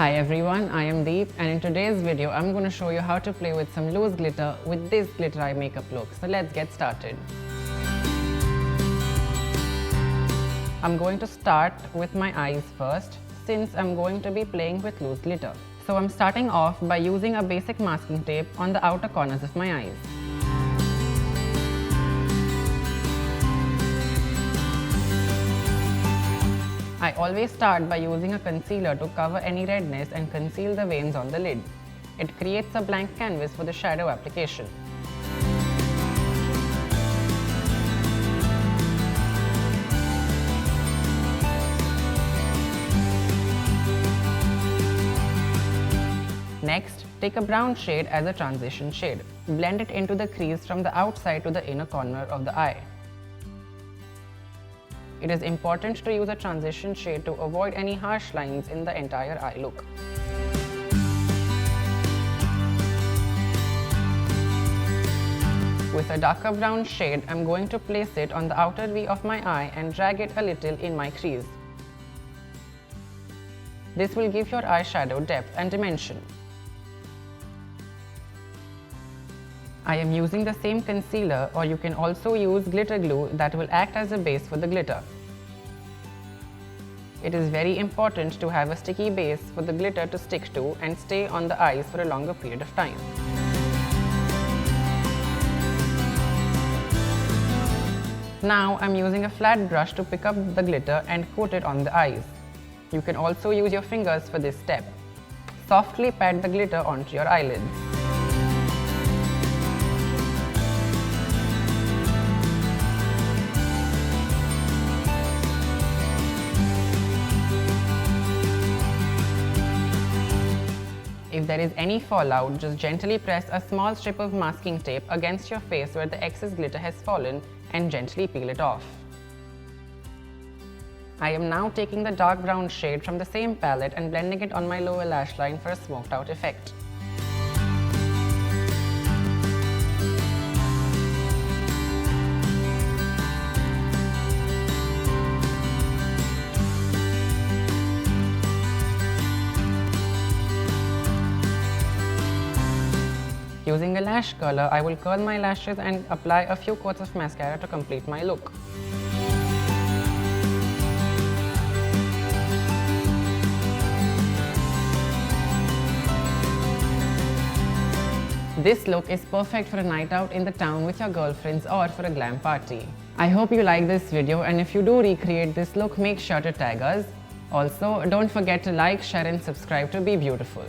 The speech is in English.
Hi everyone, I am Deep, and in today's video I'm going to show you how to play with some loose glitter with this glitter eye makeup look. So let's get started. I'm going to start with my eyes first, since I'm going to be playing with loose glitter. So I'm starting off by using a basic masking tape on the outer corners of my eyes. I always start by using a concealer to cover any redness and conceal the veins on the lid. It creates a blank canvas for the shadow application. Next, take a brown shade as a transition shade. Blend it into the crease from the outside to the inner corner of the eye. It is important to use a transition shade to avoid any harsh lines in the entire eye look. With a darker brown shade, I'm going to place it on the outer V of my eye and drag it a little in my crease. This will give your eyeshadow depth and dimension. I am using the same concealer, or you can also use glitter glue that will act as a base for the glitter. It is very important to have a sticky base for the glitter to stick to and stay on the eyes for a longer period of time. Now I'm using a flat brush to pick up the glitter and coat it on the eyes. You can also use your fingers for this step. Softly pat the glitter onto your eyelids. If there is any fallout, just gently press a small strip of masking tape against your face where the excess glitter has fallen and gently peel it off. I am now taking the dark brown shade from the same palette and blending it on my lower lash line for a smoked out effect. Using a lash curler, I will curl my lashes and apply a few coats of mascara to complete my look. This look is perfect for a night out in the town with your girlfriends or for a glam party. I hope you like this video, and if you do recreate this look, make sure to tag us. Also, don't forget to like, share and subscribe to BeBeautiful.